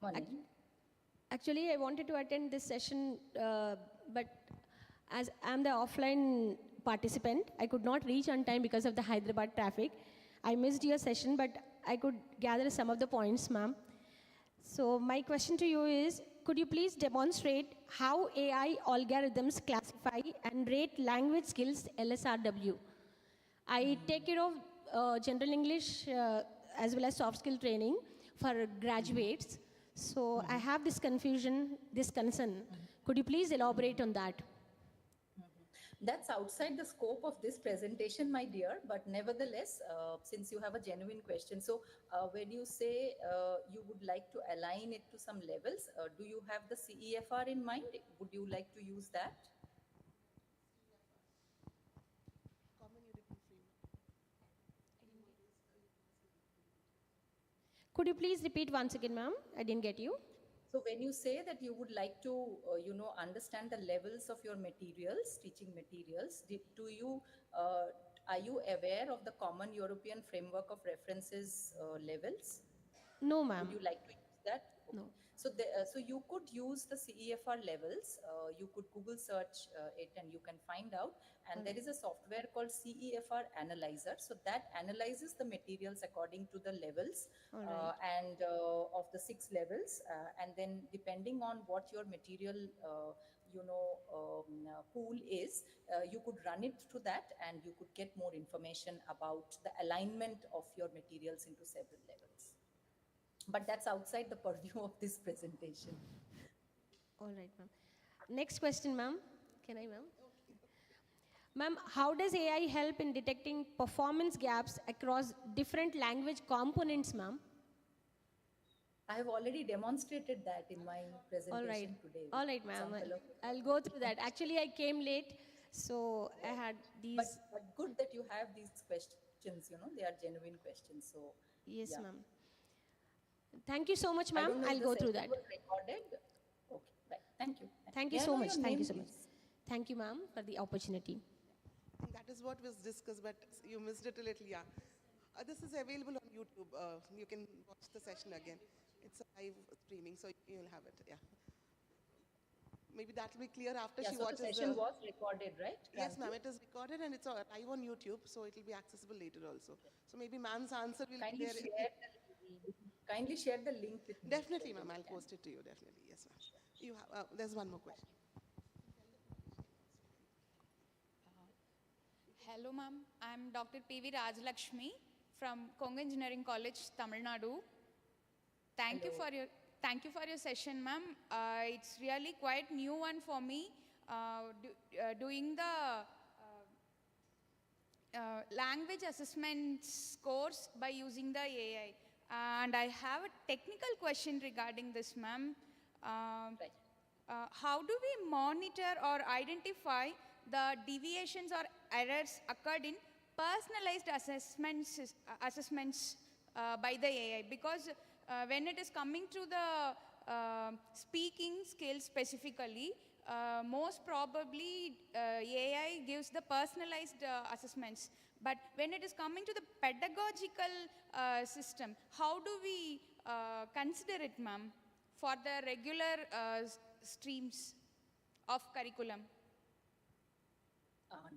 Morning. Actually, I wanted to attend this session, but as I'm the offline participant, I could not reach on time because of the Hyderabad traffic. I missed your session, but I could gather some of the points, ma'am. So my question to you is, could you please demonstrate how AI algorithms classify and rate language skills LSRW? I take care of general English as well as soft skill training for graduates. So I have this confusion, this concern. Could you please elaborate on that? That's outside the scope of this presentation, my dear, but nevertheless, since you have a genuine question, so when you say you would like to align it to some levels, do you have the CEFR in mind? Would you like to use that? Could you please repeat once again, ma'am? I didn't get you. So when you say that you would like to, understand the levels of your materials, teaching materials, uh, are you aware of the Common European Framework of References levels? No, Would ma'am. you like to use that? Okay. No. So you could use the CEFR levels. You could Google search it and you can find out. And there is a software called CEFR Analyzer. So that analyzes the materials according to the levels and of the 6 levels. And then depending on what your material pool is, you could run it through that and you could get more information about the alignment of your materials into several levels. But that's outside the purview of this presentation. All right, ma'am. Next question, ma'am. Can I, ma'am? Ma'am, how does AI help in detecting performance gaps across different language components, ma'am? I have already demonstrated that in my presentation today. All right, ma'am. I'll go through that. Actually, I came late, so I had these. But good that you have these questions, they are genuine questions. So, yes, yeah. ma'am. Thank you so much, ma'am. I'll go through that. Recorded. Okay, right. Thank you. Thank you so much. Thank you so much. Thank you, ma'am, for the opportunity. That is what was discussed, but you missed it a little, yeah. This is available on YouTube. You can watch the session again. It's a live streaming, so you'll have it, yeah. Maybe that will be clear after she watches the session was recorded, right? Yes, ma'am, it is recorded and it's live on YouTube, so it will be accessible later also. So maybe ma'am's answer will be there. Kindly share the link with me. Definitely, ma'am, I'll post it to you, definitely, yes, ma'am. You have, there's one more question. Hello, ma'am. I'm Dr. P.V. Rajalakshmi from Konga Engineering College, Tamil Nadu. Thank you for your session, ma'am. It's really quite new one for me, doing the language assessment scores by using the AI. And I have a technical question regarding this, ma'am. How do we monitor or identify the deviations or errors occurred in personalized assessments by the AI? Because when it is coming to the speaking skills specifically, most probably AI gives the personalized assessments. But when it is coming to the pedagogical system, how do we consider it, ma'am, for the regular streams of curriculum?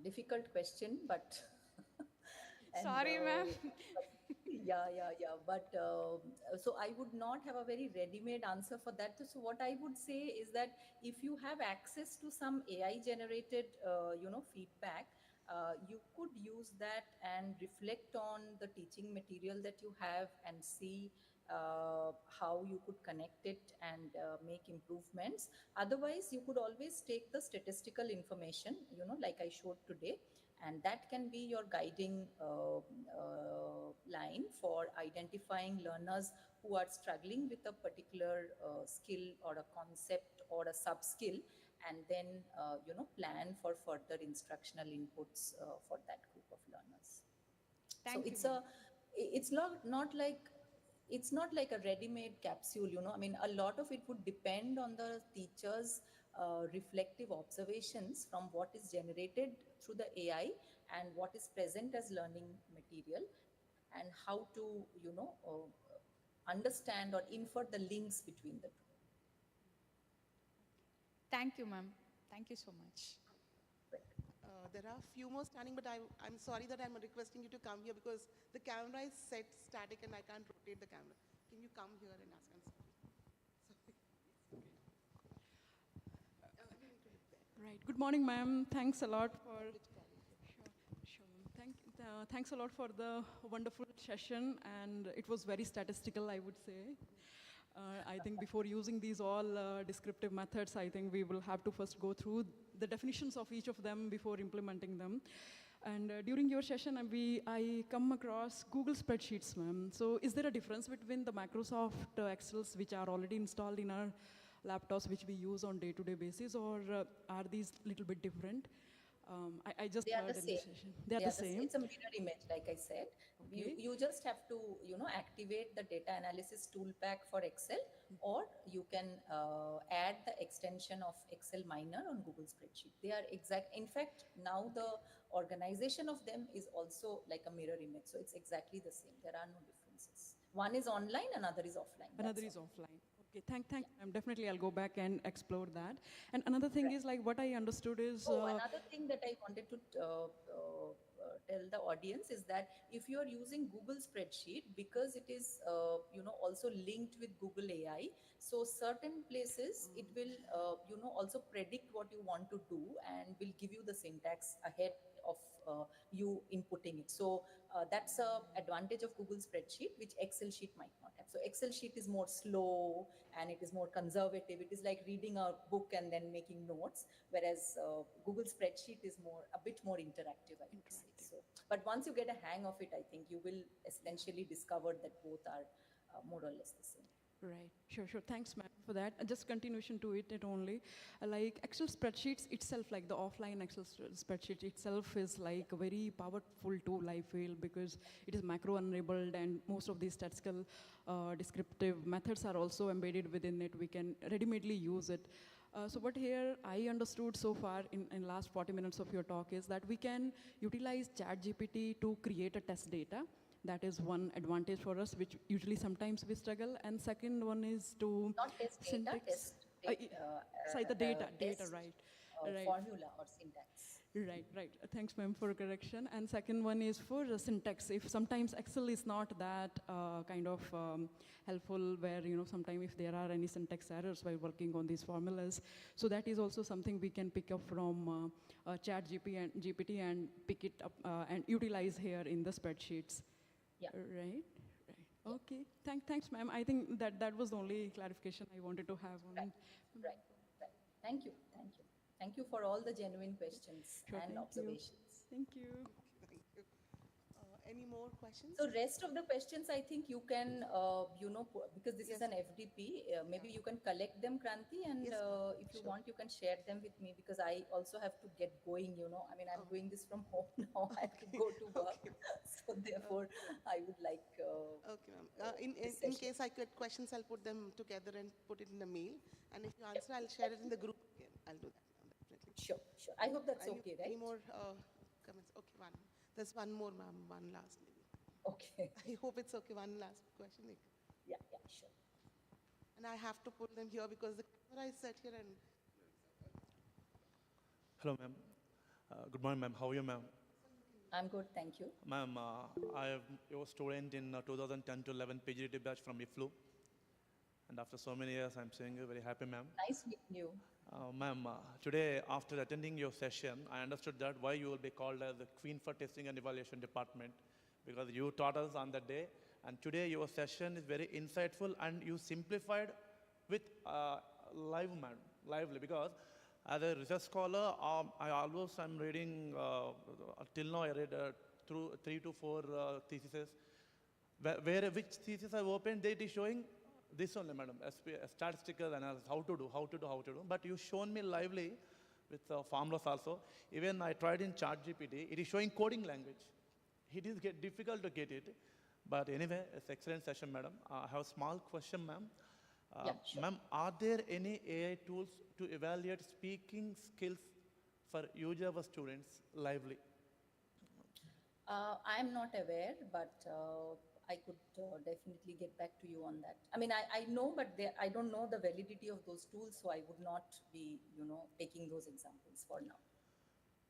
Difficult question, but... Sorry, ma'am. Yeah. But so I would not have a very ready-made answer for that. So what I would say is that if you have access to some AI-generated, feedback, you could use that and reflect on the teaching material that you have and see how you could connect it and make improvements. Otherwise, you could always take the statistical information, like I showed today, and that can be your guiding line for identifying learners who are struggling with a particular skill or a concept or a sub-skill, and then plan for further instructional inputs for that group of learners. It's not like a ready-made capsule, I mean, a lot of it would depend on the teacher's reflective observations from what is generated through the AI and what is present as learning material, and how to, understand or infer the links between the two. Thank you, ma'am. Thank you so much. There are a few more standing, but I'm sorry that I'm requesting you to come here because the camera is set static and I can't rotate the camera. Can you come here and ask? I'm sorry. Right. Good morning, ma'am. Thanks a lot for. Sure, ma'am. Thanks a lot for the wonderful session, and it was very statistical, I would say. I think before using these all descriptive methods, I think we will have to first go through the definitions of each of them before implementing them. And during your session, I come across Google Spreadsheets, ma'am. So is there a difference between the Microsoft Excels, which are already installed in our laptops, which we use on day-to-day basis, or are these a little bit different? I just They are heard the in the same. session. They are the same. It's a mirror image, like I said. Okay. You just have to, activate the data analysis tool pack for Excel, or you can add the extension of Excel Miner on Google Spreadsheet. They are exact. In fact, now the organization of them is also like a mirror image. So it's exactly the same. There are no differences. One is online, another is offline. Another That's is all. offline. Okay, thank. Definitely, I'll go back and explore that. And another thing is like what I understood is. Another thing that I wanted to tell the audience is that if you are using Google Spreadsheet, because it is also linked with Google AI, so certain places it will also predict what you want to do and will give you the syntax ahead of you inputting it. So that's a advantage of Google Spreadsheet, which Excel sheet might not have. So Excel sheet is more slow and it is more conservative. It is like reading a book and then making notes, whereas Google Spreadsheet is a bit more interactive, I would say. So, but once you get a hang of it, I think you will essentially discover that both are more or less the same. Right. Sure. Thanks, ma'am, for that. Just continuation to it only. Like Excel spreadsheets itself, like the offline Excel spreadsheet itself is like a very powerful tool, I feel, because it is macro enabled and most of these statistical descriptive methods are also embedded within it. We can ready-madely use it. So what here I understood so far in last 40 minutes of your talk is that we can utilize ChatGPT to create a test data. That is one advantage for us, which usually sometimes we struggle. And second one is to Not test data, syntax. test The data, test, right. formula or syntax. Right. Thanks, ma'am, for correction. And second one is for syntax. If sometimes Excel is not that kind of helpful, where sometimes if there are any syntax errors while working on these formulas, so that is also something we can pick up from ChatGPT and pick it up and utilize here in the spreadsheets. Yeah. Right. Okay. Thanks, ma'am. I think that was the only clarification I wanted to have on. Right. Thank you. Thank you for all the genuine questions Sure, and thank you. observations. Thank you. Thank you. Any more questions? So rest of the questions, I think you can, because this is an FDP, maybe you can collect them, Kranti, and Yes, if you sure. want, you can share them with me, because I also have to get going, I mean, I'm doing this from home now. I have to go to work. So therefore, I would like... Okay, ma'am. In case I get questions, I'll put them together and put it in a mail. And if you answer, I'll share it in the group again. I'll do that, ma'am, definitely. Sure. I hope that's okay, right? Any more comments? Okay, one. There's one more, ma'am. One last, maybe. Okay. I hope it's okay. One last question. Yeah, sure. And I have to put them here because the camera is set here and... Hello, ma'am. Good morning, ma'am. How are you, ma'am? I'm good, thank you. Ma'am, I am your student in 2010 to 11 PGDT batch from IFLU. And after so many years, I'm saying very happy, ma'am. Nice meeting you. Ma'am, today, after attending your session, I understood that why you will be called as the Queen for Testing and Evaluation Department, because you taught us on that day. And today, your session is very insightful, and you simplified with lively, because as a research scholar, I'm reading, till now I read through 3 to 4 theses. Which thesis I've opened, it is showing this only, madam, statistical analysis, how to do. But you shown me lively with formulas also. Even I tried in ChatGPT, it is showing coding language. It is difficult to get it. But anyway, it's excellent session, madam. I have a small question, ma'am. Yeah, sure. Ma'am, are there any AI tools to evaluate speaking skills for UJava students lively? I'm not aware, but I could definitely get back to you on that. I mean, I know, but I don't know the validity of those tools, so I would not be, taking those examples for now.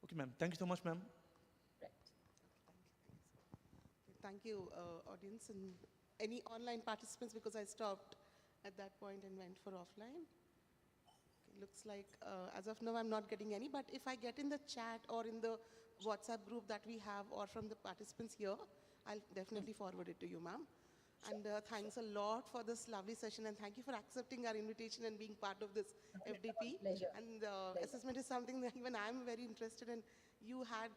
Okay, ma'am. Thank you so much, ma'am. Right. Thank you, audience, and any online participants, because I stopped at that point and went for offline. Okay, looks like as of now I'm not getting any, but if I get in the chat or in the WhatsApp group that we have or from the participants here, I'll definitely forward it to you, ma'am. And thanks a lot for this lovely session, and thank you for accepting our invitation and being part of this FDP. Pleasure. And Pleasure. assessment is something that even I'm very interested in. You had,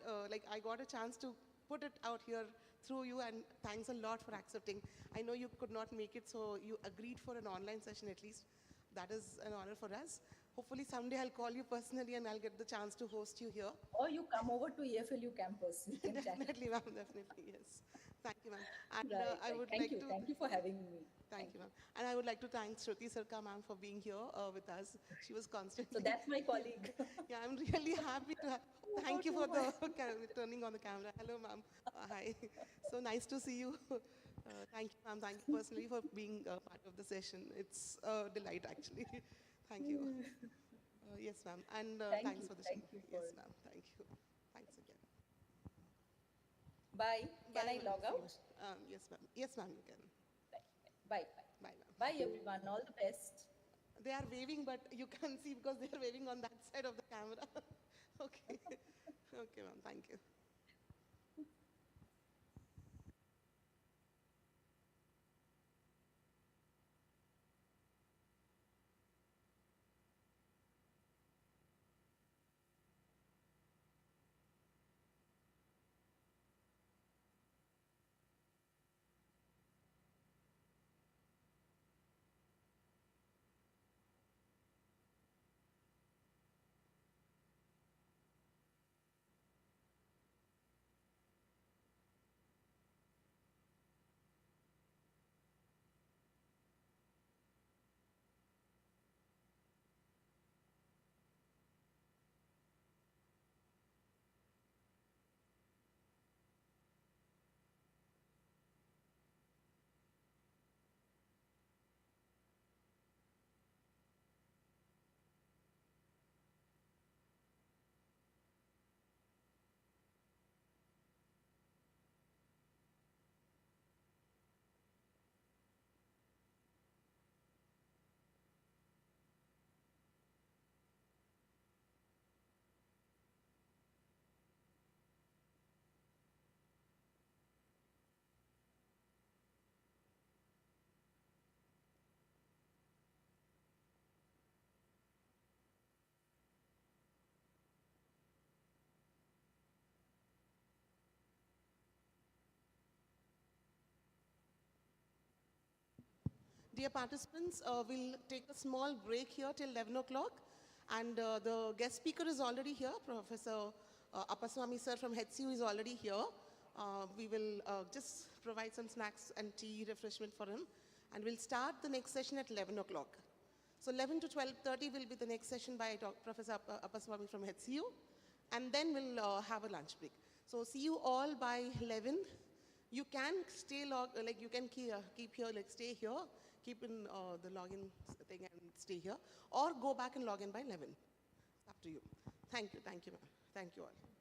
I got a chance to put it out here through you, and thanks a lot for accepting. I know you could not make it, so you agreed for an online session at least. That is an honor for us. Hopefully someday I'll call you personally and I'll get the chance to host you here. Or you come over to EFLU campus. We can chat. Definitely, ma'am, definitely, yes. Thank you, ma'am. And Right, I right. would Thank like you. to... Thank you for having me. Thank you, ma'am. And I would like to thank Shruti Sarkar, ma'am, for being here with us. She was constantly... So that's my colleague. Yeah, I'm really happy to have... Thank you for the turning on the camera. Hello, ma'am. Hi. So nice to see you. Thank you, ma'am. Thank you personally for being part of the session. It's a delight, actually. Thank you. Yes, ma'am. And Thank thanks you. for the Thank show. you for- Yes, ma'am. Thank you. Thanks again. Bye. Can Bye, I log ma'am. out? Yes, ma'am. Yes, ma'am, you can. Bye. Bye, ma'am. Bye, everyone. All the best. They are waving, but you can't see because they are waving on that side of the camera. Okay. Okay, ma'am. Thank you. Dear participants, we'll take a small break here till 11 o'clock. And the guest speaker is already here. Professor Appaswamy sir from HCU is already here. We will just provide some snacks and tea refreshment for him. And we'll start the next session at 11 o'clock. So 11 to 12:30 will be the next session by Professor Appaswamy from HCU. And then we'll have a lunch break. So see you all by 11. You can stay you can keep here, stay here, keep in the login thing and stay here, or go back and log in by 11. It's up to you. Thank you, ma'am. Thank you all.